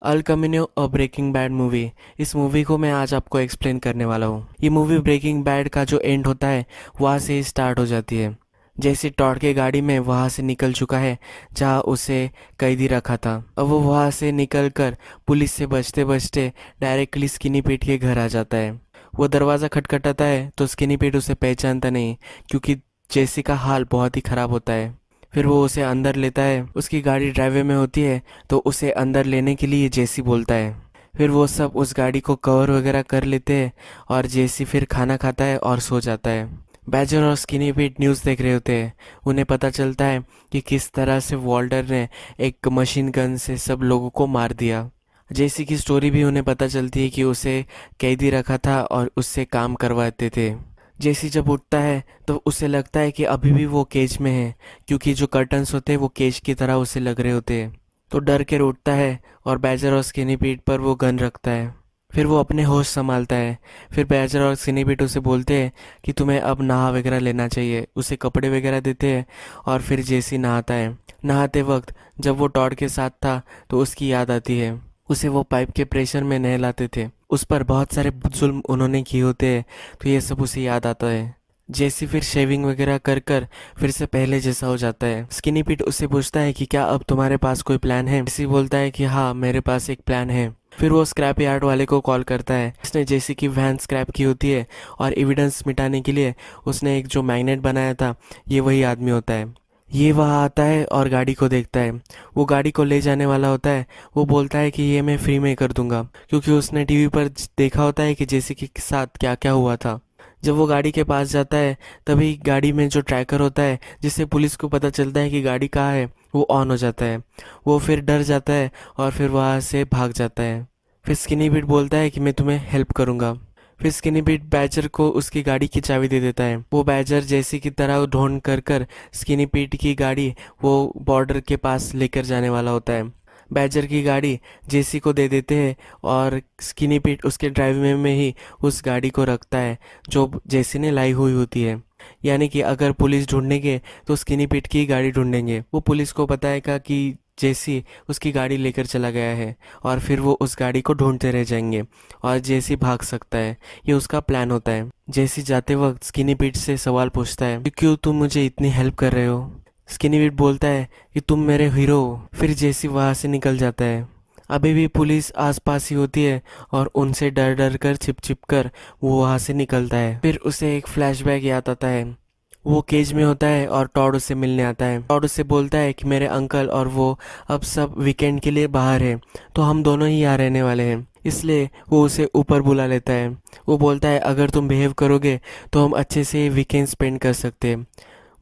Al Camino a Breaking Bad movie. इस movie को मैं आज आपको एक्सप्लेन करने वाला हूँ। ये मूवी ब्रेकिंग बैड का जो एंड होता है वहाँ से ही स्टार्ट हो जाती है। जैसे टॉड के गाड़ी में वहाँ से निकल चुका है जहाँ उसे कैदी रखा था। अब वो वहाँ से निकल कर पुलिस से बचते बचते डायरेक्टली स्किनी पीट के घर आ जाता है। वो दरवाज़ा खटखटाता है तो स्किनी पीट उसे पहचानता नहीं, क्योंकि जेसी का हाल बहुत ही ख़राब होता है। फिर वो उसे अंदर लेता है। उसकी गाड़ी ड्राइवे में होती है तो उसे अंदर लेने के लिए जेसी बोलता है। फिर वो सब उस गाड़ी को कवर वगैरह कर लेते हैं और जेसी फिर खाना खाता है और सो जाता है। बैजर और स्किनी पीट न्यूज़ देख रहे होते हैं। उन्हें पता चलता है कि किस तरह से वॉल्टर ने एक मशीन गन से सब लोगों को मार दिया। जेसी की स्टोरी भी उन्हें पता चलती है कि उसे कैदी रखा था और उससे काम करवाते थे। जेसी जब उठता है तो उसे लगता है कि अभी भी वो केज में है, क्योंकि जो कर्टन्स होते हैं वो केज की तरह उसे लग रहे होते हैं। तो डर के उठता है और बैजर और स्किनी पीट पर वो गन रखता है। फिर वो अपने होश संभालता है। फिर बैजर और स्किनी पीट उसे बोलते हैं कि तुम्हें अब नहा वगैरह लेना चाहिए। उसे कपड़े वगैरह देते हैं और फिर जेसी नहाता है। नहाते वक्त जब वो टॉड के साथ था तो उसकी याद आती है। उसे वो पाइप के प्रेशर में नहलाते थे, उस पर बहुत सारे जुल्म उन्होंने किए होते हैं, तो ये सब उसे याद आता है। जेसी फिर शेविंग वगैरह कर कर फिर से पहले जैसा हो जाता है। स्किनी पीट उससे पूछता है कि क्या अब तुम्हारे पास कोई प्लान है। जेसी बोलता है कि हाँ, मेरे पास एक प्लान है। फिर वो स्क्रैप यार्ड वाले को कॉल करता है। उसने जेसी की वैन स्क्रैप की होती है और एविडेंस मिटाने के लिए उसने एक जो मैग्नेट बनाया था, ये वही आदमी होता है। ये वहाँ आता है और गाड़ी को देखता है। वो गाड़ी को ले जाने वाला होता है। वो बोलता है कि ये मैं फ्री में कर दूंगा, क्योंकि उसने टीवी पर देखा होता है कि जेसी के साथ क्या क्या हुआ था। जब वो गाड़ी के पास जाता है तभी गाड़ी में जो ट्रैकर होता है, जिससे पुलिस को पता चलता है कि गाड़ी कहाँ है, वो ऑन हो जाता है। वो फिर डर जाता है और फिर वहाँ से भाग जाता है। फिर स्किनी बिट बोलता है कि मैं तुम्हें हेल्प करूंगा। फिर स्किनी बिट बैजर को उसकी गाड़ी की चाबी दे देता है। वो बैजर जैसी की तरह ढूंढ कर कर स्किनी पीट की गाड़ी वो बॉर्डर के पास लेकर जाने वाला होता है। बैजर की गाड़ी जेसी को दे देते हैं और स्किनी पीट उसके ड्राइव में ही उस गाड़ी को रखता है जो जेसी ने लाई हुई होती है। यानी कि अगर पुलिस ढूंढेंगे तो स्किनी पीट की गाड़ी ढूंढेंगे। वो पुलिस को बताएगा कि जेसी उसकी गाड़ी लेकर चला गया है और फिर वो उस गाड़ी को ढूंढते रह जाएंगे और जेसी भाग सकता है। ये उसका प्लान होता है। जेसी जाते वक्त स्किनी पीट से सवाल पूछता है कि क्यों तुम मुझे इतनी हेल्प कर रहे हो। स्किनी पीट बोलता है कि तुम मेरे हीरो हो। फिर जेसी वहाँ से निकल जाता है। अभी भी पुलिस आसपास ही होती है और उनसे डर डर कर छिप छिप कर वो वहाँ से निकलता है। फिर उसे एक फ्लैशबैक याद आता है। वो केज में होता है और टॉड उससे मिलने आता है। टॉड उससे बोलता है कि मेरे अंकल और वो अब सब वीकेंड के लिए बाहर है, तो हम दोनों ही यहाँ रहने वाले हैं। इसलिए वो उसे ऊपर बुला लेता है। वो बोलता है अगर तुम बिहेव करोगे तो हम अच्छे से वीकेंड स्पेंड कर सकते हैं।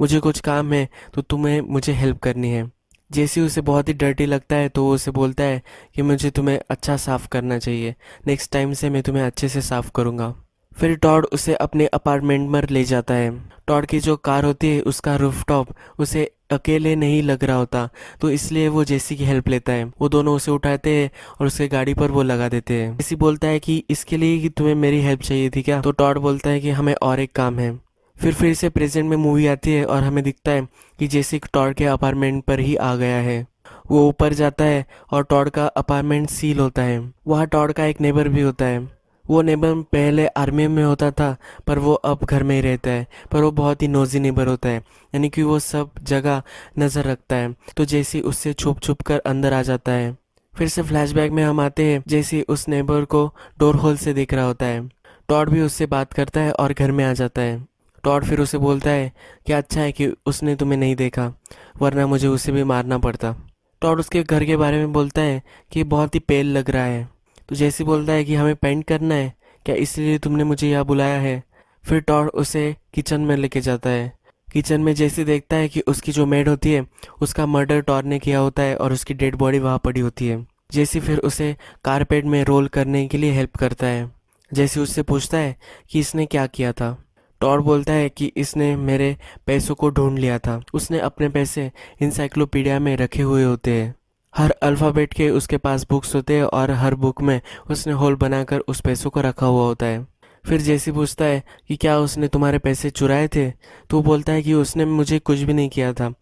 मुझे कुछ काम है तो तुम्हें मुझे हेल्प करनी है। जेसी उसे बहुत ही डर्टी लगता है तो वो उसे बोलता है कि मुझे तुम्हें अच्छा साफ़ करना चाहिए। नेक्स्ट टाइम से मैं तुम्हें अच्छे से साफ़ करूँगा। फिर टॉड उसे अपने अपार्टमेंट में ले जाता है। टॉड की जो कार होती है उसका रूफटॉप उसे अकेले नहीं लग रहा होता, तो इसलिए वो जेसी की हेल्प लेता है। वो दोनों उसे उठाते हैं और उसके गाड़ी पर वो लगा देते हैं। जेसी बोलता है कि इसके लिए कि तुम्हें मेरी हेल्प चाहिए थी क्या। तो टॉड बोलता है कि हमें और एक काम है। फिर से प्रेजेंट में मूवी आती है और हमें दिखता है कि जेसी टॉड के अपार्टमेंट पर ही आ गया है। वो ऊपर जाता है और टॉड का अपार्टमेंट सील होता है। वहाँ टॉड का एक नेबर भी होता है। वो नेबर पहले आर्मी में होता था पर वो अब घर में ही रहता है, पर वो बहुत ही नोजी नेबर होता है, यानी कि वो सब जगह नज़र रखता है। तो जेसी उससे छुप छुप कर अंदर आ जाता है। फिर से फ्लैशबैक में हम आते हैं। जेसी उस नेबर को डोर होल से देख रहा होता है। टॉड भी उससे बात करता है और घर में आ जाता है। टॉड फिर उसे बोलता है कि अच्छा है कि उसने तुम्हें नहीं देखा, वरना मुझे उसे भी मारना पड़ता। टॉड उसके घर के बारे में बोलता है कि बहुत ही पेल लग रहा है। तो जैसी बोलता है कि हमें पेंट करना है क्या, इसलिए तुमने मुझे यहाँ बुलाया है। फिर टॉड उसे किचन में लेके जाता है। किचन में जैसे देखता है कि उसकी जो मेड होती है उसका मर्डर टॉड ने किया होता है और उसकी डेड बॉडी वहाँ पड़ी होती है। जैसी फिर उसे कारपेट में रोल करने के लिए हेल्प करता है। जैसे उससे पूछता है कि इसने क्या किया था। टॉड बोलता है कि इसने मेरे पैसों को ढूंढ लिया था। उसने अपने पैसे इंसाइक्लोपीडिया में रखे हुए होते हैं। हर अल्फ़ाबेट के उसके पास बुक्स होते हैं और हर बुक में उसने होल बनाकर उस पैसों को रखा हुआ होता है। फिर जेसी पूछता है कि क्या उसने तुम्हारे पैसे चुराए थे, तो वो बोलता है कि उसने मुझे कुछ भी नहीं किया था,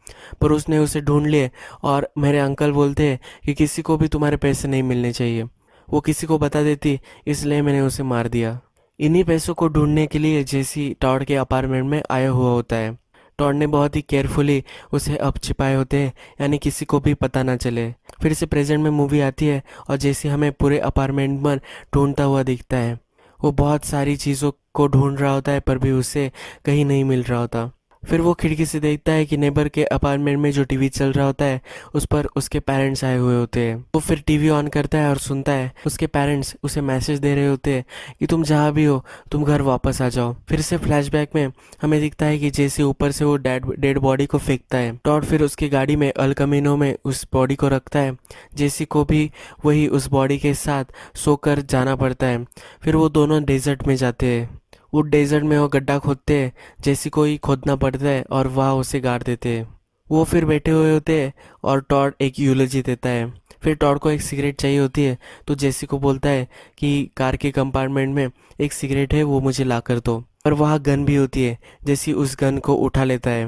पर उसने उसे ढूंढ लिए। और मेरे अंकल बोलते हैं कि किसी को भी तुम्हारे पैसे नहीं मिलने चाहिए, वो किसी को बता देती, इसलिए मैंने उसे मार दिया। इन्हीं पैसों को ढूंढने के लिए जेसी टॉड के अपार्टमेंट में आया हुआ होता है। टॉड ने बहुत ही केयरफुली उसे अब छिपाए होते हैं, यानी किसी को भी पता ना चले। फिर से प्रेजेंट में मूवी आती है और जेसी हमें पूरे अपार्टमेंट में ढूंढता हुआ दिखता है। वो बहुत सारी चीज़ों को ढूंढ रहा होता है, पर भी उसे कहीं नहीं मिल रहा होता। फिर वो खिड़की से देखता है कि नेबर के अपार्टमेंट में जो टीवी चल रहा होता है उस पर उसके पेरेंट्स आए हुए होते हैं। वो फिर टीवी ऑन करता है और सुनता है उसके पेरेंट्स उसे मैसेज दे रहे होते हैं कि तुम जहाँ भी हो तुम घर वापस आ जाओ। फिर से फ्लैशबैक में हमें दिखता है कि जैसे ऊपर से वो डेड बॉडी को फेंकता है। टॉड फिर उसकी गाड़ी में अल कमीनो में उस बॉडी को रखता है। जेसी को भी वही उस बॉडी के साथ सोकर जाना पड़ता है। फिर वो दोनों डेजर्ट में जाते हैं। वो डेजर्ट में वो गड्ढा खोदते हैं, जैसी कोई खोदना पड़ता है और वहाँ उसे गाड़ देते हैं। वो फिर बैठे हुए होते हैं और टॉड एक यूलॉजी देता है। फिर टॉड को एक सिगरेट चाहिए होती है, तो जेसी को बोलता है कि कार के कंपार्टमेंट में एक सिगरेट है, वो मुझे ला कर दो। पर वहाँ गन भी होती है। जेसी उस गन को उठा लेता है।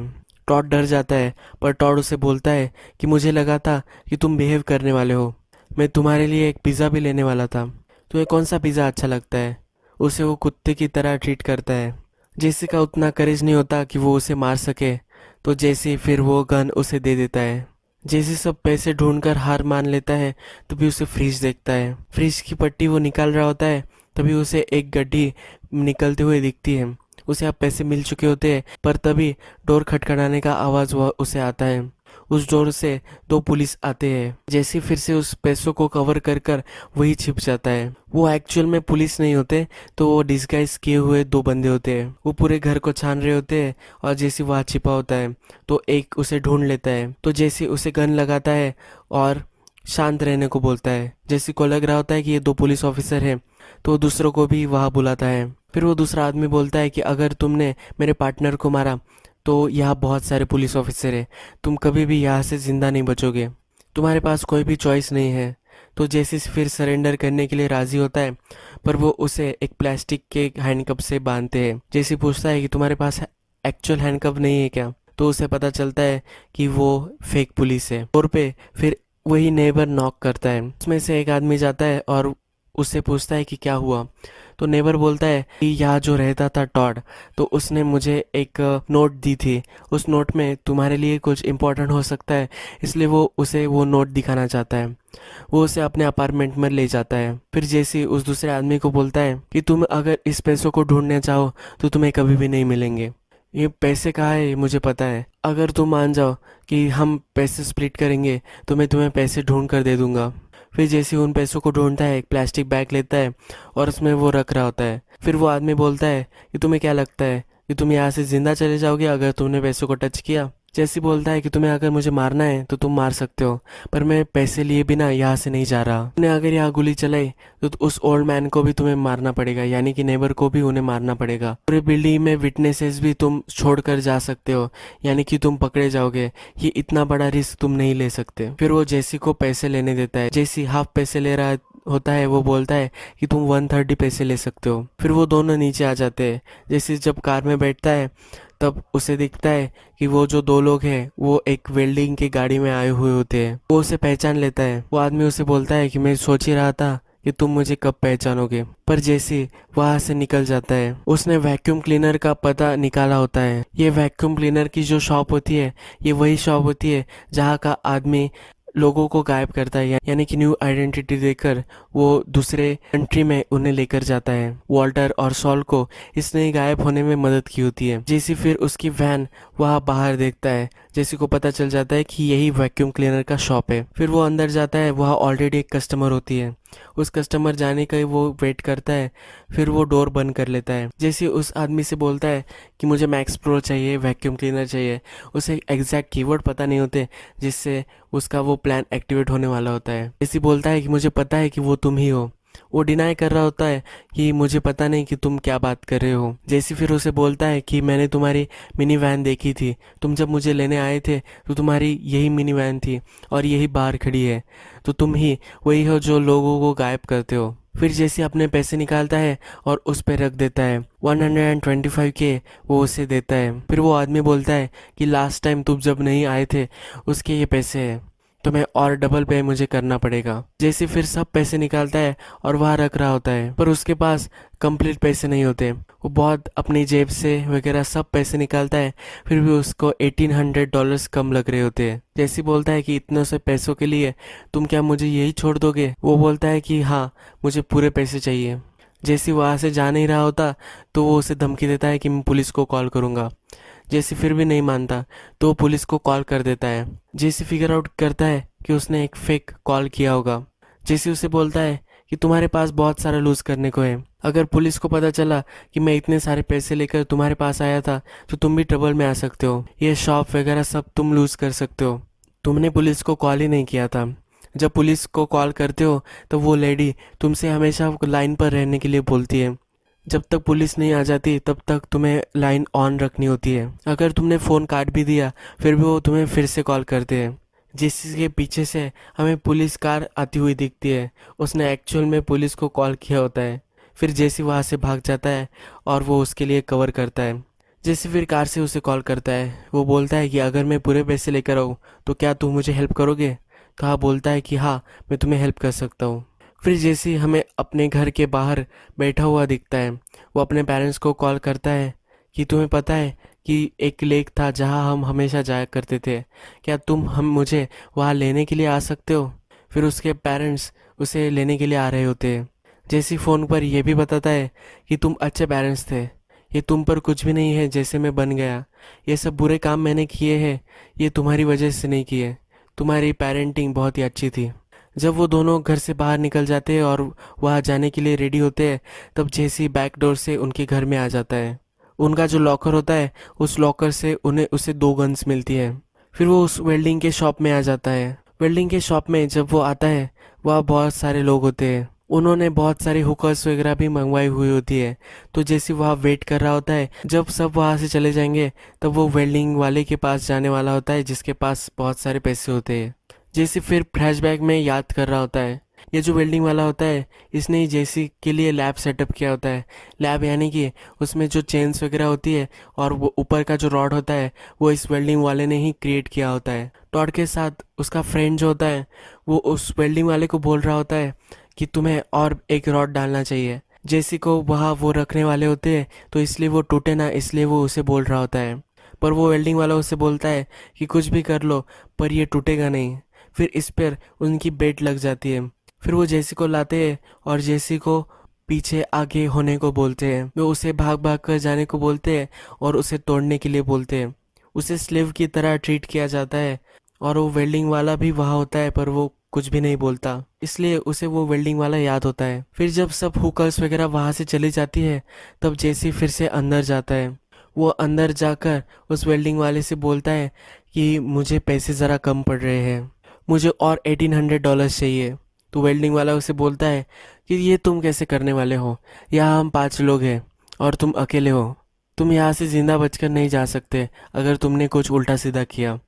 टॉड डर जाता है, पर टॉड उसे बोलता है कि मुझे लगा था कि तुम बिहेव करने वाले हो, मैं तुम्हारे लिए एक पिज़्ज़ा भी लेने वाला था, तुम्हें कौन सा पिज़्ज़ा अच्छा लगता है। उसे वो कुत्ते की तरह ट्रीट करता है। जेसी का उतना करेज नहीं होता कि वो उसे मार सके, तो जेसी फिर वो गन उसे दे देता है। जेसी सब पैसे ढूंढकर हार मान लेता है, तभी उसे फ्रिज देखता है। फ्रिज की पट्टी वो निकाल रहा होता है, तभी उसे एक गड्डी निकलते हुए दिखती है। उसे अब पैसे मिल चुके होते हैं, पर तभी डोर खटखटाने का आवाज़ वह उसे आता है। उस डोर से दो पुलिस आते हैं। जैसे फिर से उस पैसों को कवर कर कर वही छिप जाता है। वो एक्चुअल में पुलिस नहीं होते, तो वो डिस्गाइज किए हुए दो बंदे होते हैं। वो पूरे घर को छान रहे होते हैं और जैसे वहाँ छिपा होता है तो एक उसे ढूंढ लेता है। तो जैसे उसे गन लगाता है और शांत रहने को बोलता है। जैसे को लग रहा होता है कि ये दो पुलिस ऑफिसर हैं, तो दूसरों को भी वहाँ बुलाता है। फिर वो दूसरा आदमी बोलता है कि अगर तुमने मेरे पार्टनर को मारा तो यहाँ बहुत सारे पुलिस ऑफिसर हैं, तुम कभी भी यहाँ से ज़िंदा नहीं बचोगे, तुम्हारे पास कोई भी चॉइस नहीं है। तो जैसी फिर सरेंडर करने के लिए राज़ी होता है, पर वो उसे एक प्लास्टिक के हैंडकप से बांधते हैं। जैसी पूछता है कि तुम्हारे पास एक्चुअल हैंडकप नहीं है क्या, तो उसे पता चलता है कि वो फेक पुलिस है। डोर पे फिर वही नेबर नॉक करता है। उसमें से एक आदमी जाता है और उससे पूछता है कि क्या हुआ। तो नेबर बोलता है कि यहाँ जो रहता था टॉड, तो उसने मुझे एक नोट दी थी, उस नोट में तुम्हारे लिए कुछ इम्पोर्टेंट हो सकता है, इसलिए वो उसे वो नोट दिखाना चाहता है। वो उसे अपने अपार्टमेंट में ले जाता है। फिर जैसी उस दूसरे आदमी को बोलता है कि तुम अगर इस पैसों को ढूंढने चाहो तो तुम्हें कभी भी नहीं मिलेंगे। ये पैसे कहाँ है ये मुझे पता है, अगर तुम मान जाओ कि हम पैसे स्प्लिट करेंगे तो मैं तुम्हें पैसे ढूंढ कर दे दूंगा। फिर जैसे उन पैसों को ढूंढता है, एक प्लास्टिक बैग लेता है और उसमें वो रख रहा होता है। फिर वो आदमी बोलता है कि तुम्हें क्या लगता है कि तुम यहाँ से जिंदा चले जाओगे अगर तुमने पैसों को टच किया। जैसी बोलता है कि तुम्हें अगर मुझे मारना है तो तुम मार सकते हो, पर मैं पैसे लिए बिना यहाँ से नहीं जा रहा। तुमने अगर यहाँ गोली चलाई तो उस ओल्ड मैन को भी तुम्हें मारना पड़ेगा, यानी कि नेबर को भी उन्हें मारना पड़ेगा। पूरे बिल्डिंग में विटनेसेस भी तुम छोड़कर जा सकते हो, यानी कि तुम पकड़े जाओगे। ये इतना बड़ा रिस्क तुम नहीं ले सकते। फिर वो जेसी को पैसे लेने देता है। जेसी हाफ पैसे ले रहा होता है। वो बोलता है कि तुम 130 पैसे ले सकते हो। फिर वो दोनों नीचे आ जाते हैं। जैसे जब कार में बैठता है तब उसे दिखता है कि वो जो दो लोग हैं वो एक वेल्डिंग की गाड़ी में आए हुए होते हैं। वो उसे पहचान लेता है। वो आदमी उसे बोलता है कि मैं सोच ही रहा था कि तुम मुझे कब पहचानोगे, पर जैसे वहां से निकल जाता है। उसने वैक्यूम क्लीनर का पता निकाला होता है। ये वैक्यूम क्लीनर की जो शॉप होती है, ये वही शॉप होती है जहाँ का आदमी लोगों को गायब करता है, यानी कि न्यू आइडेंटिटी देकर वो दूसरे कंट्री में उन्हें लेकर जाता है। वॉल्टर और सॉल को इसने ही गायब होने में मदद की होती है। जेसी फिर उसकी वैन वहाँ बाहर देखता है। जेसी को पता चल जाता है कि यही वैक्यूम क्लीनर का शॉप है। फिर वो अंदर जाता है। वहाँ ऑलरेडी एक कस्टमर होती है। उस कस्टमर जाने का ही वो वेट करता है। फिर वो डोर बंद कर लेता है। जैसे उस आदमी से बोलता है कि मुझे मैक्स प्रो चाहिए, वैक्यूम क्लीनर चाहिए। उसे एग्जैक्ट कीवर्ड पता नहीं होते जिससे उसका वो प्लान एक्टिवेट होने वाला होता है। जैसे बोलता है कि मुझे पता है कि वो तुम ही हो। वो डिनाई कर रहा होता है कि मुझे पता नहीं कि तुम क्या बात कर रहे हो। जैसी फिर उसे बोलता है कि मैंने तुम्हारी मिनी वैन देखी थी, तुम जब मुझे लेने आए थे तो तुम्हारी यही मिनी वैन थी और यही बाहर खड़ी है, तो तुम ही वही हो जो लोगों को गायब करते हो। फिर जैसे अपने पैसे निकालता है और उस पे रख देता है 125K वो उसे देता है। फिर वो आदमी बोलता है कि लास्ट टाइम तुम जब नहीं आए थे उसके ये पैसे हैं, तुम्हें और डबल पे मुझे करना पड़ेगा। जैसे फिर सब पैसे निकालता है और वहाँ रख रहा होता है, पर उसके पास कंप्लीट पैसे नहीं होते। वो बहुत अपनी जेब से वगैरह सब पैसे निकालता है, फिर भी उसको $1800 कम लग रहे होते हैं। जैसे बोलता है कि इतने से पैसों के लिए तुम क्या मुझे यही छोड़ दोगे? वो बोलता है कि हाँ, मुझे पूरे पैसे चाहिए। जैसे वहाँ से जा नहीं रहा होता तो वो उसे धमकी देता है कि मैं पुलिस को कॉल करूँगा। जैसे फिर भी नहीं मानता तो वो पुलिस को कॉल कर देता है। जैसे फिगर आउट करता है कि उसने एक फेक कॉल किया होगा। जैसे उसे बोलता है कि तुम्हारे पास बहुत सारा लूज करने को है, अगर पुलिस को पता चला कि मैं इतने सारे पैसे लेकर तुम्हारे पास आया था तो तुम भी ट्रबल में आ सकते हो, ये शॉप वगैरह सब तुम लूज कर सकते हो। तुमने पुलिस को कॉल ही नहीं किया था। जब पुलिस को कॉल करते हो तो वो लेडी तुमसे हमेशा लाइन पर रहने के लिए बोलती है। जब तक पुलिस नहीं आ जाती तब तक तुम्हें लाइन ऑन रखनी होती है। अगर तुमने फ़ोन काट भी दिया फिर भी वो तुम्हें फिर से कॉल करते हैं। जिसके पीछे से हमें पुलिस कार आती हुई दिखती है, उसने एक्चुअल में पुलिस को कॉल किया होता है। फिर जैसे वहाँ से भाग जाता है और वो उसके लिए कवर करता है। जैसे फिर कार से उसे कॉल करता है, वो बोलता है कि अगर मैं पूरे पैसे लेकर आऊँ तो क्या तुम मुझे हेल्प करोगे? कहा बोलता है कि हाँ, मैं तुम्हें हेल्प कर सकता हूँ। फिर जैसे हमें अपने घर के बाहर बैठा हुआ दिखता है, वो अपने पेरेंट्स को कॉल करता है कि तुम्हें पता है कि एक लेक था जहाँ हम हमेशा जाया करते थे, क्या तुम हम मुझे वहाँ लेने के लिए आ सकते हो? फिर उसके पेरेंट्स उसे लेने के लिए आ रहे होते हैं। जैसी फ़ोन पर यह भी बताता है कि तुम अच्छे पेरेंट्स थे, ये तुम पर कुछ भी नहीं है जैसे मैं बन गया। ये सब बुरे काम मैंने किए हैं, ये तुम्हारी वजह से नहीं किए। तुम्हारी पेरेंटिंग बहुत ही अच्छी थी। जब वो दोनों घर से बाहर निकल जाते हैं और वहाँ जाने के लिए रेडी होते हैं, तब जेसी बैक डोर से उनके घर में आ जाता है। उनका जो लॉकर होता है उस लॉकर से उन्हें उसे 2 गन्स मिलती है। फिर वो उस वेल्डिंग के शॉप में आ जाता है। वेल्डिंग के शॉप में जब वो आता है वहाँ बहुत सारे लोग होते हैं। उन्होंने बहुत सारी हुकर्स वगैरह भी मंगवाई हुई होती है। तो जैसे वहाँ वेट कर रहा होता है, जब सब वहाँ से चले जाएंगे तब वो वेल्डिंग वाले के पास जाने वाला होता है जिसके पास बहुत सारे पैसे होते हैं। जैसे फिर फ्लैशबैक में याद कर रहा होता है, ये जो वेल्डिंग वाला होता है इसने ही जेसी के लिए लैब सेटअप किया होता है। लैब यानी कि उसमें जो चेन्स वगैरह होती है और वो ऊपर का जो रॉड होता है वो इस वेल्डिंग वाले ने ही क्रिएट किया होता है। टॉड के साथ उसका फ्रेंड जो होता है वो उस वेल्डिंग वाले को बोल रहा होता है कि तुम्हें और एक रॉड डालना चाहिए। जेसी को वहाँ वो रखने वाले होते हैं तो इसलिए वो टूटे ना, इसलिए वो उसे बोल रहा होता है। पर वो वेल्डिंग वाला उसे बोलता है कि कुछ भी कर लो पर ये टूटेगा नहीं। फिर इस पर उनकी बेट लग जाती है। फिर वो जेसी को लाते हैं और जेसी को पीछे आगे होने को बोलते हैं। वो उसे भाग भाग कर जाने को बोलते हैं और उसे तोड़ने के लिए बोलते हैं। उसे स्लेव की तरह ट्रीट किया जाता है और वो वेल्डिंग वाला भी वहाँ होता है पर वो कुछ भी नहीं बोलता, इसलिए उसे वो वेल्डिंग वाला याद होता है। फिर जब सब हुकर्स वगैरह वहाँ से चली जाती है तब जेसी फिर से अंदर जाता है। वो अंदर जाकर उस वेल्डिंग वाले से बोलता है कि मुझे पैसे ज़रा कम पड़ रहे हैं, मुझे और $1800 चाहिए। तो वेल्डिंग वाला उसे बोलता है कि ये तुम कैसे करने वाले हो, यहाँ हम 5 लोग हैं और तुम अकेले हो, तुम यहाँ से ज़िंदा बचकर नहीं जा सकते अगर तुमने कुछ उल्टा सीधा किया।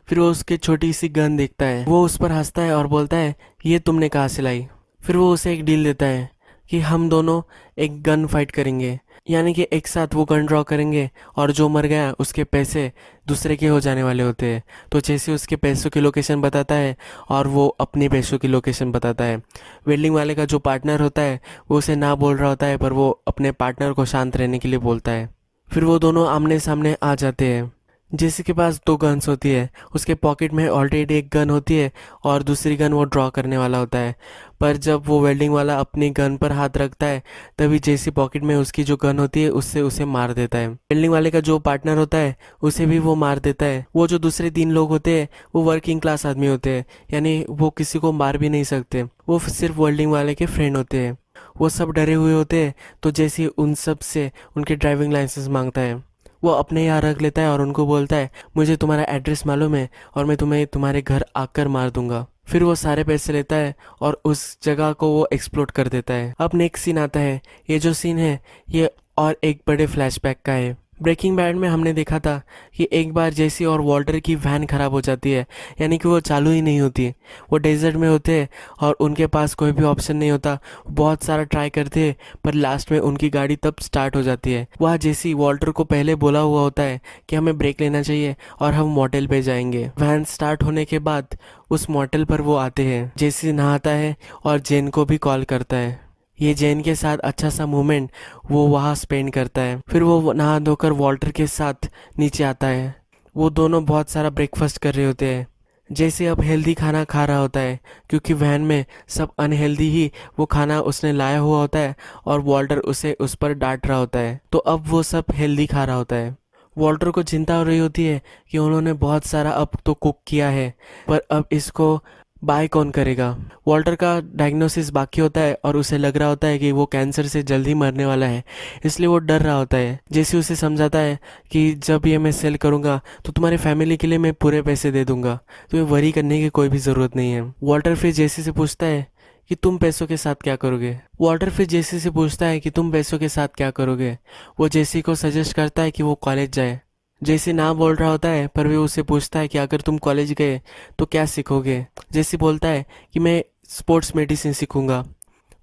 फिर वो उसके छोटी सी गन देखता है, वो उस पर हंसता है और बोलता है ये तुमने कहाँ से लाई। फिर वो उसे एक डील देता है कि हम दोनों एक गन फाइट करेंगे, यानी कि एक साथ वो गन ड्रॉ करेंगे और जो मर गया उसके पैसे दूसरे के हो जाने वाले होते हैं। तो जैसे उसके पैसों की लोकेशन बताता है और वो अपने पैसों की लोकेशन बताता है। वेल्डिंग वाले का जो पार्टनर होता है वो उसे ना बोल रहा होता है पर वो अपने पार्टनर को शांत रहने के लिए बोलता है। फिर वो दोनों आमने सामने आ जाते हैं। जेसी के पास 2 गन्स होती है, उसके पॉकेट में ऑलरेडी एक गन होती है और दूसरी गन वो ड्रॉ करने वाला होता है। पर जब वो वेल्डिंग वाला अपनी गन पर हाथ रखता है तभी जेसी पॉकेट में उसकी जो गन होती है उससे उसे मार देता है। वेल्डिंग वाले का जो पार्टनर होता है उसे भी वो मार देता है। वो जो दूसरे 3 लोग होते हैं वो वर्किंग क्लास आदमी होते हैं, यानी वो किसी को मार भी नहीं सकते, वो सिर्फ वेल्डिंग वाले के फ्रेंड होते हैं। वो सब डरे हुए होते हैं तो जेसी उन सब से उनके ड्राइविंग लाइसेंस मांगता है। वो अपने यहाँ रख लेता है और उनको बोलता है मुझे तुम्हारा एड्रेस मालूम है और मैं तुम्हें तुम्हारे घर आकर मार दूंगा। फिर वो सारे पैसे लेता है और उस जगह को वो एक्सप्लोर कर देता है। अब नेक्स्ट सीन आता है। ये जो सीन है ये और एक बड़े फ्लैशबैक का है। ब्रेकिंग बैड में हमने देखा था कि एक बार जेसी और वॉल्टर की वैन खराब हो जाती है, यानी कि वो चालू ही नहीं होती। वो डेजर्ट में होते हैं और उनके पास कोई भी ऑप्शन नहीं होता। बहुत सारा ट्राई करते हैं पर लास्ट में उनकी गाड़ी तब स्टार्ट हो जाती है। वह जेसी वॉल्टर को पहले बोला हुआ होता है कि हमें ब्रेक लेना चाहिए और हम मोटेल पे जाएंगे। वैन स्टार्ट होने के बाद उस मोटेल पर वो आते हैं। जेसी नहाता है और जेन को भी कॉल करता है। ये जेन के साथ अच्छा सा मोमेंट वो वहाँ स्पेंड करता है। फिर वो नहा धोकर वॉल्टर के साथ नीचे आता है। वो दोनों बहुत सारा ब्रेकफास्ट कर रहे होते हैं। जैसे अब हेल्दी खाना खा रहा होता है क्योंकि वैन में सब अनहेल्दी ही वो खाना उसने लाया हुआ होता है और वॉल्टर उसे उस पर डांट रहा होता है, तो अब वो सब हेल्दी खा रहा होता है। वॉल्टर को चिंता हो रही होती है कि उन्होंने बहुत सारा अब तो कुक किया है पर अब इसको बाय कौन करेगा। वॉल्टर का डायग्नोसिस बाकी होता है और उसे लग रहा होता है कि वो कैंसर से जल्दी मरने वाला है, इसलिए वो डर रहा होता है। जैसे उसे समझाता है कि जब ये मैं सेल करूंगा तो तुम्हारे फैमिली के लिए मैं पूरे पैसे दे दूंगा, तुम्हें वरी करने की कोई भी ज़रूरत नहीं है। वॉल्टर फिर जेसी से पूछता है कि तुम पैसों के साथ क्या करोगे। वॉल्टर फिर जेसी से पूछता है कि तुम पैसों के साथ क्या करोगे। वो जेसी को सजेस्ट करता है कि वो कॉलेज जाए। जेसी ना बोल रहा होता है पर वो उससे पूछता है कि अगर तुम कॉलेज गए तो क्या सीखोगे। जेसी बोलता है कि मैं स्पोर्ट्स मेडिसिन सीखूंगा।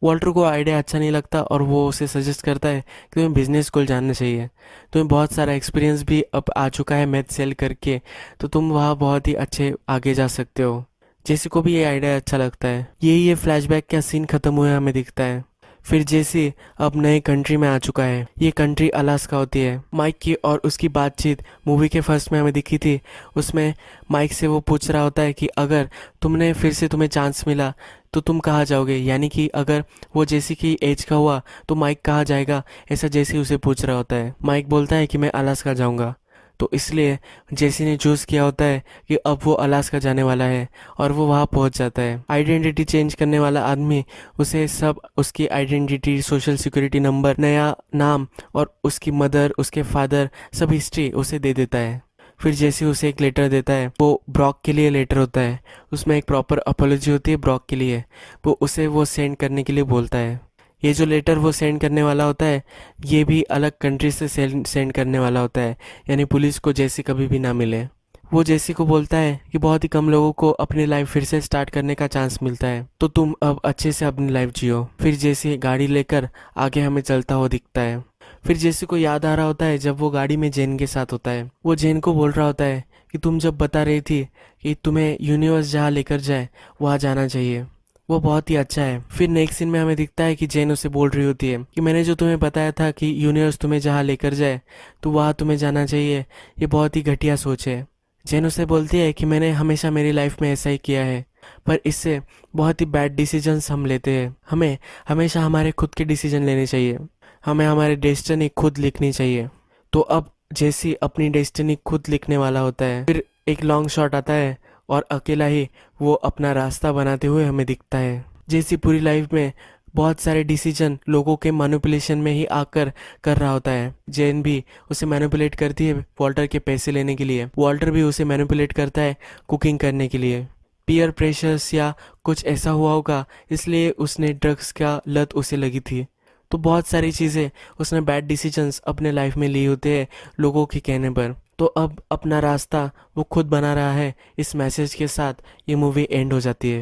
वॉल्टर को आइडिया अच्छा नहीं लगता और वो उसे सजेस्ट करता है कि तुम्हें बिजनेस स्कूल जानना चाहिए। तुम्हें बहुत सारा एक्सपीरियंस भी अब आ चुका है मैथ सेल करके, तो तुम वहाँ बहुत ही अच्छे आगे जा सकते हो। जेसी को भी ये आइडिया अच्छा लगता है। ये फ्लैशबैक का सीन खत्म हुए हमें दिखता है। फिर जेसी अब नए कंट्री में आ चुका है। ये कंट्री अलास्का होती है। माइक की और उसकी बातचीत मूवी के फर्स्ट में हमें दिखी थी। उसमें माइक से वो पूछ रहा होता है कि अगर तुमने फिर से तुम्हें चांस मिला तो तुम कहाँ जाओगे, यानी कि अगर वो जेसी की एज का हुआ तो माइक कहाँ जाएगा, ऐसा जेसी उसे पूछ रहा होता है। माइक बोलता है कि मैं अलास्का जाऊँगा। तो इसलिए जेसी ने चूज़ किया होता है कि अब वो अलास्का जाने वाला है और वो वहाँ पहुँच जाता है। आइडेंटिटी चेंज करने वाला आदमी उसे सब उसकी आइडेंटिटी, सोशल सिक्योरिटी नंबर, नया नाम और उसकी मदर, उसके फादर, सब हिस्ट्री उसे दे देता है। फिर जेसी उसे एक लेटर देता है। वो ब्रॉक के लिए लेटर होता है। उसमें एक प्रॉपर अपॉलॉजी होती है ब्रॉक के लिए। वो उसे वो सेंड करने के लिए बोलता है। ये जो लेटर वो सेंड करने वाला होता है ये भी अलग कंट्री से सेंड करने वाला होता है, यानी पुलिस को जेसी कभी भी ना मिले। वो जेसी को बोलता है कि बहुत ही कम लोगों को अपनी लाइफ फिर से स्टार्ट करने का चांस मिलता है, तो तुम अब अच्छे से अपनी लाइफ जियो। फिर जेसी गाड़ी लेकर आगे हमें चलता हुआ दिखता है। फिर जेसी को याद आ रहा होता है जब वो गाड़ी में जेन के साथ होता है। वो जेन को बोल रहा होता है कि तुम जब बता रही थी कि तुम्हें यूनिवर्स जहाँ लेकर जाए वहाँ जाना चाहिए, वो बहुत ही अच्छा है। फिर नेक्स्ट सीन में हमें दिखता है कि जेन उसे बोल रही होती है कि मैंने जो तुम्हें बताया था कि यूनिवर्स तुम्हें जहाँ लेकर जाए तो वहाँ तुम्हें जाना चाहिए, ये बहुत ही घटिया सोच है। जेन उसे बोलती है कि मैंने हमेशा मेरी लाइफ में ऐसा ही किया है, पर इससे बहुत ही बैड डिसीजंस हम लेते हैं। हमें हमेशा हमारे खुद के डिसीजन लेने चाहिए। हमें हमारे डेस्टिनी खुद लिखनी चाहिए। तो अब जेसी अपनी डेस्टिनी खुद लिखने वाला होता है। फिर एक लॉन्ग शॉट आता है और अकेला ही वो अपना रास्ता बनाते हुए हमें दिखता है। जेसी पूरी लाइफ में बहुत सारे डिसीजन लोगों के मैनिपुलेशन में ही आकर कर रहा होता है। जेन भी उसे मैनिपुलेट करती है वॉल्टर के पैसे लेने के लिए। वॉल्टर भी उसे मैनिपुलेट करता है कुकिंग करने के लिए। पीयर प्रेशर्स या कुछ ऐसा हुआ होगा इसलिए उसने ड्रग्स का लत उसे लगी थी। तो बहुत सारी चीज़ें उसने बैड डिसीजंस अपने लाइफ में लिए होते हैं लोगों के कहने पर। तो अब अपना रास्ता वो खुद बना रहा है। इस मैसेज के साथ ये मूवी एंड हो जाती है।